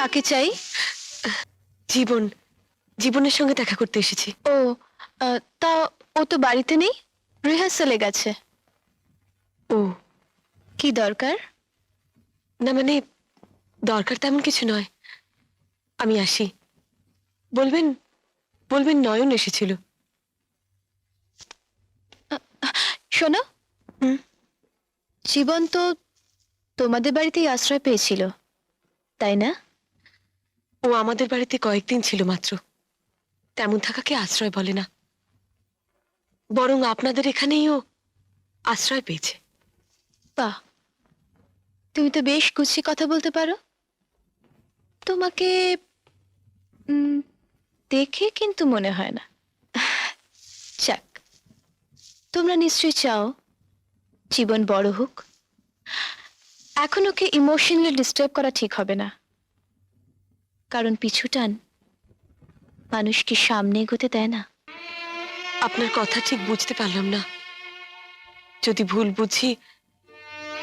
কাকে চাই? জীবন, জীবনের সঙ্গে দেখা করতে এসেছি। ও, তা ও তো বাড়িতে নেই, রিহার্সালে গেছে। ও কি দরকার? না মানে দরকার তেমন কিছু নয়, আমি আসি। বলবেন বলবেন নয়ন এসেছিল। শোনো, হুম? জীবন তো তোমাদের বাড়িতেই আশ্রয় পেয়েছিল, তাই না? ও আমাদের বাড়িতে কয়েকদিন ছিল মাত্র, তেমন থাকাকে আশ্রয় বলে না, বরং আপনাদের এখানেই ও আশ্রয় পেয়েছে। বাহ, তুমি তো বেশ গুছিয়ে কথা বলতে পারো। তোমাকে দেখে কিন্তু মনে হয় না। যাক, তোমরা নিশ্চয়ই চাও জীবন বড় হোক। এখন ওকে ইমোশনালি ডিস্টার্ব করা ঠিক হবে না, কারণ পিছু টান মানুষকে সামনে এগোতে দেয় না। আপনার কথা ঠিক বুঝতে পারলাম না, যদি ভুল বুঝি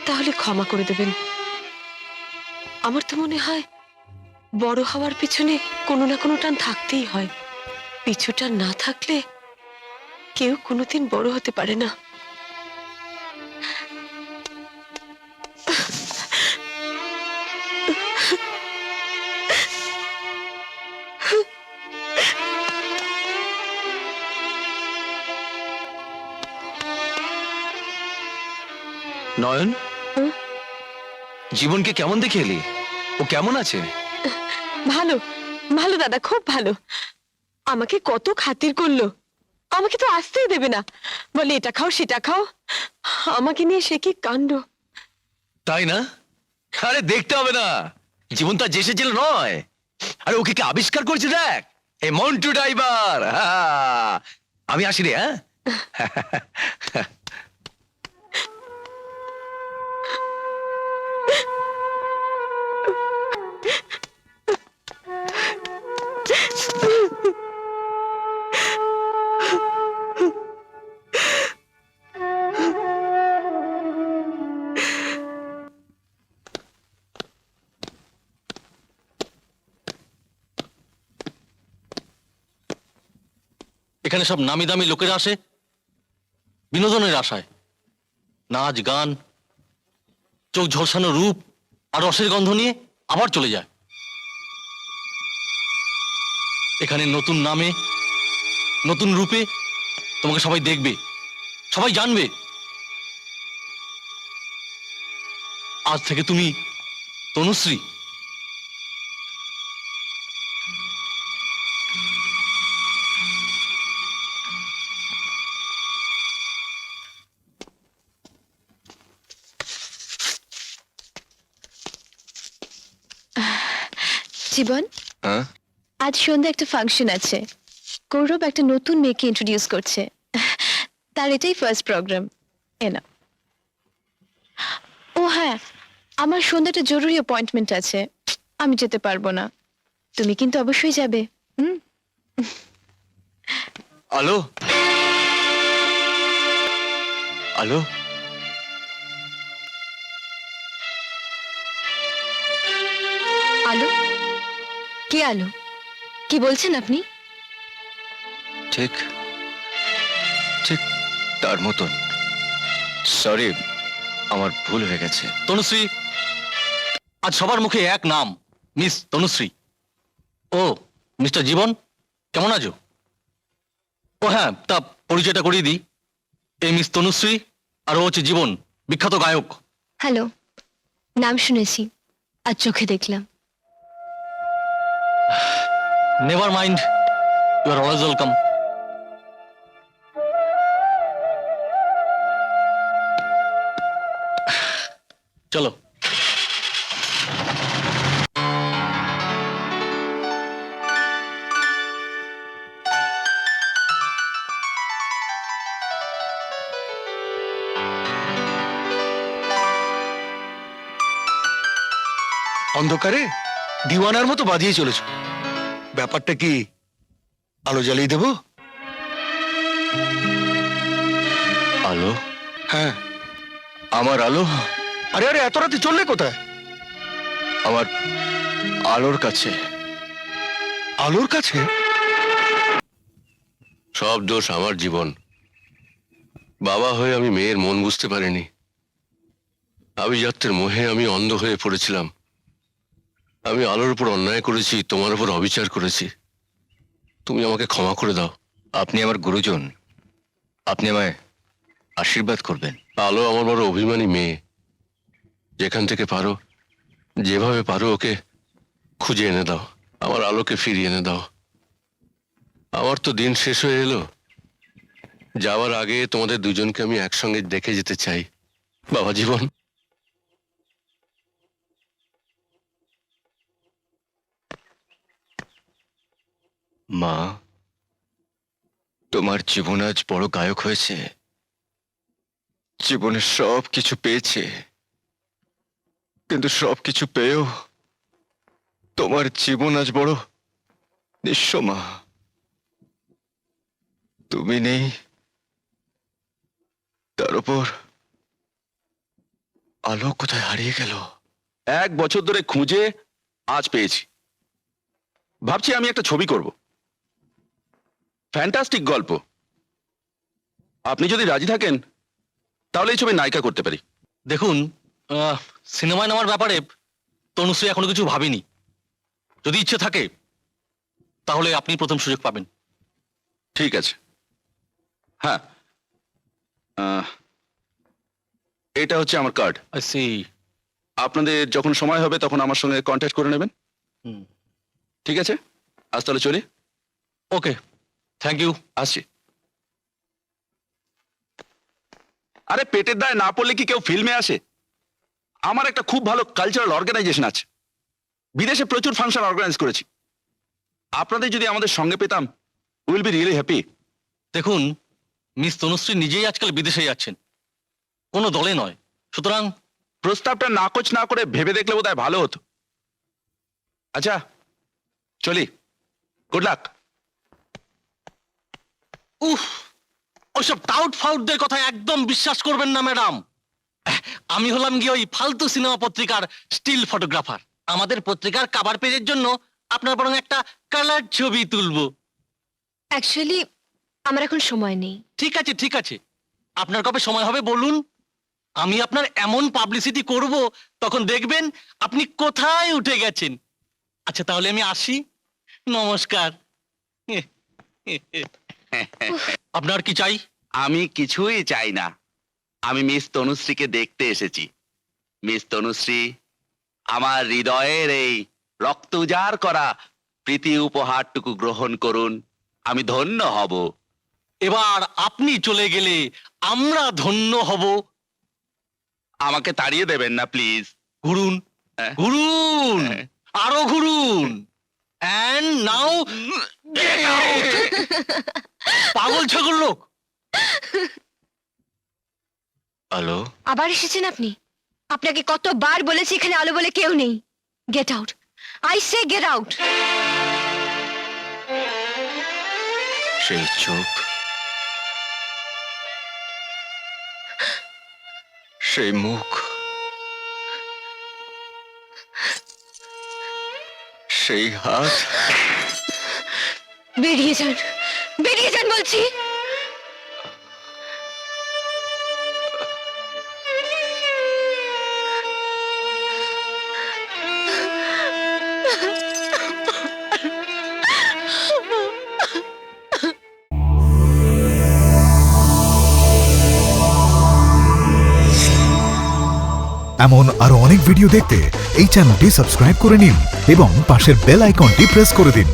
তাহলে ক্ষমা করে দেবেন। আমার তো মনে হয় বড় হওয়ার পিছনে কোনো না কোনো টান থাকতেই হয়, পিছু টান না থাকলে কেউ কোনোদিন বড় হতে পারে না। নয়ন, হুম? জীবনকে কেমন দেখে এলি? ও কেমন আছে? ভালো, ভালো দাদা, খুব ভালো। আমাকে কত খাতির করলো, আমাকে তো আসতেই দেবে না, বলে এটা খাও সেটা খাও। আমাকে নিয়ে সে কি কাণ্ড। তাই না? আরে দেখতে হবে না, জীবন তো আর যে ছিল নয়। আরে ওকে কি আবিষ্কার করছে দেখ, এই মন্টু ড্রাইভার। আমি আসি রে। হ্যাঁ, এখানে সব নামি দামি লোকেরা আসে বিনোদনের আশায়, নাচ গান, চোখ ঝলসানো রূপ আর রসের গন্ধ নিয়ে আবার চলে যায়। এখানে নতুন নামে নতুন রূপে তোমাকে সবাই দেখবে, সবাই জানবে। আজ থেকে তুমি তনুশ্রী। জীবন, হ্যাঁ? আজ সন্ধ্যা একটা ফাংশন আছে। গৌরব একটা নতুন মেয়েকে ইন্ট্রোডিউস করছে, তার এটাই ফার্স্ট প্রোগ্রাম। এনা। ও হ্যাঁ, আমার সন্ধ্যাটা জরুরি অ্যাপয়েন্টমেন্ট আছে, আমি যেতে পারবো না। তুমি কিন্তু অবশ্যই যাবে। আলো, আলো, আলো? কে আলো? কি বলছেন আপনি? ঠিক ঠিক তার মতন। সরি, আমার ভুল হয়ে গেছে। তনুশ্রী, আজ সবার মুখে এক নাম, মিস তনুশ্রী। ও মিস্টার জীবন, কেমন আছো? ও হ্যাঁ, তা পরিচয়টা করিয়ে দিই। এই মিস তনুশ্রী, আর ও হচ্ছে জীবন, বিখ্যাত গায়ক। হ্যালো, নাম শুনেছি, আজ চোখে দেখলাম। Never mind, you are always welcome. চলো। অন্ধকারে দিওয়ানার মতো বাজিয়ে চলেছ, ব্যাপারটা কি? আলো জ্বালিয়ে দেব? আলো? হ্যাঁ, আমার আলো। আরে আরে, এত রাতে চললে কোথায়? আমার আলোর কাছে। আলোর কাছে? সব দোষ আমার জীবন। বাবা হয়ে আমি মেয়ের মন বুঝতে পারিনি। আভিজাত্যের মোহে আমি অন্ধ হয়ে পড়েছিলাম। আমি আলোর উপর অন্যায় করেছি, তোমার উপর অবিচার করেছি। তুমি আমাকে ক্ষমা করে দাও। আপনি আমার গুরুজন, আপনি আমায় আশীর্বাদ করবেন। আলো আমার বড় অভিমানী মেয়ে। যেখান থেকে পারো, যেভাবে পারো ওকে খুঁজে এনে দাও। আমার আলোকে ফিরিয়ে এনে দাও। আমার তো দিন শেষ হয়ে এলো। যাওয়ার আগে তোমাদের দুজনকে আমি একসঙ্গে দেখে যেতে চাই। বাবা জীবন। মা, তোমার জীবন আজ বড় গায়ক হয়েছে। জীবনে সব কিছু পেয়েছে, কিন্তু সবকিছু পেয়েও তোমার জীবন আজ বড় নিঃস্ব। মা, তুমি নেই, তার উপর আলো কোথায় হারিয়ে গেল। 1 বছর ধরে খুঁজে আজ পেয়েছি। ভাবছি আমি একটা ছবি করব। ফ্যান্টাস্টিক গল্প। আপনি যদি রাজি থাকেন তাহলে এই ছবি নায়িকা করতে পারি। দেখুন, সিনেমায় নামার ব্যাপারে তনুশ্রী এখনো কিছু ভাবিনি। যদি ইচ্ছে থাকে তাহলে আপনি প্রথম সুযোগ পাবেন। ঠিক আছে। হ্যাঁ, এটা হচ্ছে আমার কার্ড। I C. আপনাদের যখন সময় হবে তখন আমার সঙ্গে কন্ট্যাক্ট করে নেবেন। ঠিক আছে, আজ তাহলে চলি। ওকে, থ্যাংক ইউ। আসছি। আরে পেটের দায় না পড়লে কি কেউ ফিল্মে আসে? আমার একটা খুব ভালো কালচারাল অর্গানাইজেশন আছে। বিদেশে প্রচুর ফাংশন অর্গানাইজ করেছি। আপনাদের যদি আমাদের সঙ্গে পেতাম, উইল বি রিয়েলি হ্যাপি। দেখুন, মিস তনুশ্রী নিজেই আজকাল বিদেশে যাচ্ছেন, কোনো দলে নয়। সুতরাং প্রস্তাবটা নাকচ না করে ভেবে দেখলে বোধহয় ভালো হতো। আচ্ছা চলি, গুড লাক। উফ, ওইসব টাউট ফাউটদের কথা একদম বিশ্বাস করবেন না ম্যাডাম। আমি হলাম গিয়ে ওই ফালতু সিনেমা পত্রিকার স্টিল ফটোগ্রাফার। আমাদের পত্রিকার কভার পেজের জন্য আপনার বরং একটা কালার ছবি তুলবো। অ্যাকচুয়ালি আমার এখন সময় নেই। ঠিক আছে, ঠিক আছে, আপনার কবে সময় হবে বলুন। আমি আপনার এমন পাবলিসিটি করব, তখন দেখবেন আপনি কোথায় উঠে গেছেন। আচ্ছা তাহলে আমি আসি, নমস্কার। আপনার কি চাই? আমি কিছুই চাই না। আমি মিস তনুশ্রীকে দেখতে এসেছি। মিস তনুশ্রী, আমার হৃদয়ের এই রক্ত উজাড় করা প্রীতি উপহারটুকু গ্রহণ করুন। আমি ধন্য হব। এবার আপনি চলে গেলে আমরা ধন্য হব। আমাকে তাড়িয়ে দেবেন না প্লিজ। ঘুরুন, হ্যাঁ। ঘুরুন, আরো ঘুরুন। And now get out! পাগল ছাগল লোক। আলো, আবার এসেছেন আপনি? আপনাকে কতবার বলেছি এখানে আলো বলে কেউ নেই। Get out, I say get out. সেই চোখ, সেই মুখ, সেই হাত। বেরিয়ে যান, বেরিয়ে যান বলছি। এমন আরো অনেক ভিডিও দেখতে এই চ্যানেলটি সাবস্ক্রাইব করে নিন এবং পাশের বেল আইকনটি প্রেস করে দিন।